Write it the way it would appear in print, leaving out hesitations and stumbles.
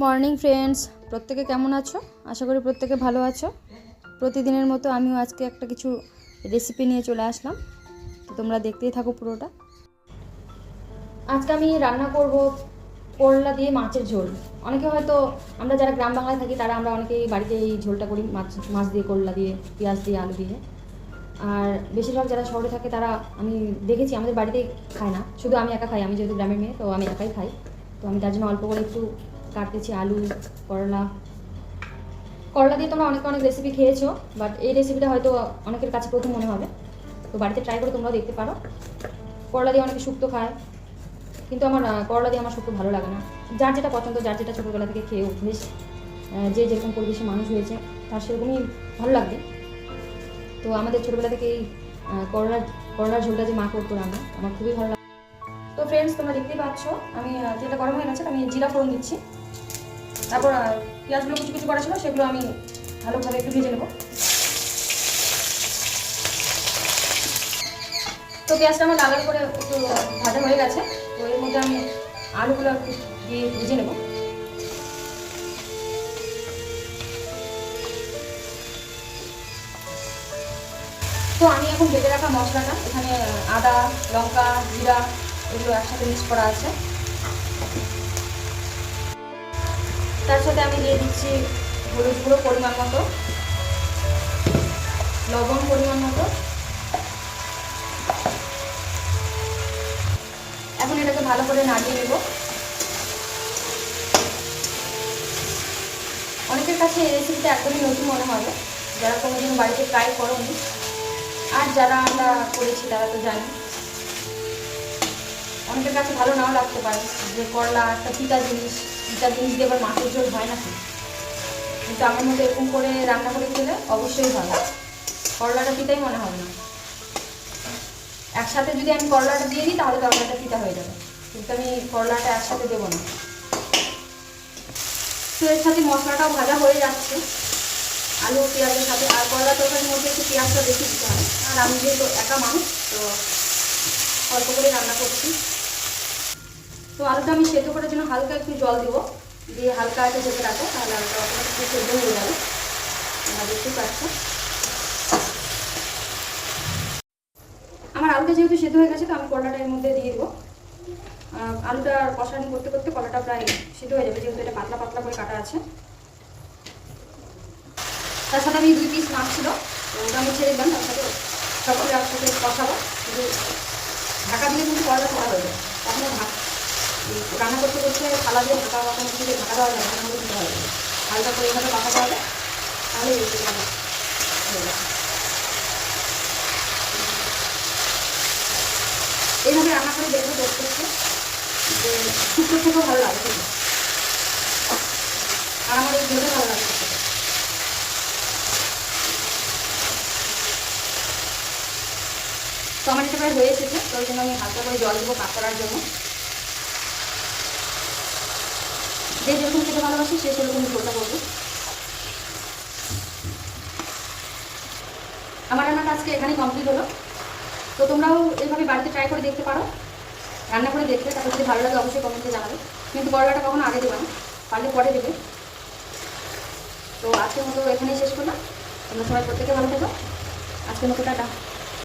Morning friends, প্রত্যেকে কেমন আছো? আশা করি প্রত্যেকে ভালো আছো। প্রতিদিনের মতো আমিও আজকে একটা কিছু রেসিপি নিয়ে চলে আসলাম, তো তোমরা দেখতেই থাকো পুরোটা। আজকে আমি রান্না করব করলা দিয়ে মাছের ঝোল। অনেকে হয়তো আমরা যারা গ্রাম বাংলায় থাকি তারা আমরা অনেকেই বাড়িতে এই ঝোলটা করি, মাছ দিয়ে, করলা দিয়ে, পেঁয়াজ দিয়ে, আলু দিয়ে। আর বেশিরভাগ যারা শহরে থাকে তারা আমি দেখেছি আমাদের বাড়িতে খায় না, শুধু আমি একা খাই। আমি যেহেতু গ্রামের মেয়ে, তো আমি একাই খাই। তো আমি তার জন্য অল্প করে একটু কাটতেছি আলু, করলা দিয়ে তোমরা অনেক অনেক রেসিপি খেয়েছো, বাট এই রেসিপিটা হয়তো অনেকের কাছে প্রথম মনে হবে। তো বাড়িতে ট্রাই করে তোমরাও দেখতে পারো। করলা দিয়ে অনেকে শুক্তো খায়, কিন্তু আমার করলা দিয়ে আমার শুক্তো ভালো লাগে না। যার যেটা পছন্দ, যার যেটা ছোটোবেলা থেকে খেয়ে অভ্যেস, যে যেরকম পরিবেশে মানুষ হয়েছে তার সেরকমই ভালো লাগবে। তো আমাদের ছোটোবেলা থেকে এই করলার ঝোলটা যে মা করতো রান্না, আমার খুবই ভালো লাগে। তো ফ্রেন্ডস, তোমরা দেখতেই পাচ্ছ আমি যেটা গরম হয়ে গেছে, আমি জিরা ফোড়ন দিচ্ছি। তারপর পেঁয়াজগুলো কুচি কুচি করা ছিল, সেগুলো আমি ভালোভাবে একটু ভেজে নেব। তো পেঁয়াজটা আমার লাল করে একটু ভাজা হয়ে গেছে। তো এর মধ্যে আমি আলুগুলো একটু দিয়ে ভেজে নেব। তো আমি এখন বেটে রাখা মশলাটা, এখানে আদা, লঙ্কা, জিরা এগুলো একসাথে মিক্স করা আছে। তার সাথে আমি দিয়ে দিচ্ছি হলুদ গুঁড়ো পরিমাণ মতো, লবণ পরিমাণ মতো। এখন এটাকে ভালো করে নাড়িয়ে নেব। অনেকের কাছে এই রেসিপিটা একদমই নতুন মনে হবে, যারা কোনোদিন বাড়িতে ট্রাই করোনি। আর যারা আমরা করেছি তারা তো জানি। অনেকের কাছে ভালো নাও লাগতে পারে যে করলা একটা পিতা জিনিস দিয়ে আবার মাছের ঝোল হয় নাকি, কিন্তু আমার মতো এরকম করে রান্না করে খেলে অবশ্যই ভালো। করলাটা পিতাই মনে হবে না। একসাথে যদি আমি করলাটা দিয়ে দিই তাহলে তরকারিটা পিতা হয়ে যাবে, কিন্তু আমি করলাটা একসাথে দেবো না। তো এর সাথে মশলাটাও ভাজা হয়ে যাচ্ছে আলু পেঁয়াজের সাথে। আর করলা তরকারির মধ্যে একটু পেঁয়াজটা বেশি দিতে হয়, আর আমি যেহেতু একা মানুষ তো অল্প করে রান্না করছি। তো আলুটা আমি সেদ্ধ করার জন্য হালকা একটু জল দেবো, দিয়ে হালকা একটু চেপে রাখবো, তাহলে আলুটা একটু সেদ্ধ হয়ে যাবে। তোমরা দেখতেই পাচ্ছ আমার আলুটা যেহেতু সেদ্ধ হয়ে গেছে, তো আমি করলাটা এর মধ্যে দিয়ে দেবো। আলুটা কষানি করতে করতে কলাটা প্রায় সেদ্ধ হয়ে যাবে, যেহেতু এটা পাতলা পাতলা করে কাটা আছে। তার সাথে আমি 2 পিস মাছ ছিল, ওটা আমি ছেড়ে দিলাম। তার সাথে সকলে একসাথে কষাবো, কিন্তু ঢাকা দিয়ে কিন্তু কলাটা খোলা হয়ে যাবে। কখনো রান্না করতে করতে থালা দিয়ে ঢাকা বা কোনো কিছু ঢাকা দেওয়া যাবে, তখন দিতে হবে। হালকা করে এইভাবে কষাতে হবে, তাহলে হয়ে যাবে। এইভাবে রান্না করে দেখবো করতে করতে যে শুক্তো থেকেও ভালো লাগে খেতে, আর আমার এই ঝোলটা ভালো লাগে খেতে। তো আমার এটা প্রায় হয়ে এসেছে, তো ওই জন্য আমি হালকা করে জল দেবো কাজ করার জন্য। যে যেরকম খেতে ভালোবাসি সে সেরকম ঝোলটা করবো। আমার রান্নাটা আজকে এখানেই কমপ্লিট হলো। তো তোমরাও এইভাবে বাড়িতে ট্রাই করে দেখতে পারো, রান্না করে দেখবে। তারপর যদি ভালো লাগে অবশ্যই কমেন্টে জানাবে, কিন্তু করলাটা কখনো আগে দেবে না, পারলে পরে দেবে। তো আজকের মতো এখানেই শেষ করলাম। তোমরা সবাই প্রত্যেকে ভালো থেকো। আজকের মতো টাটা।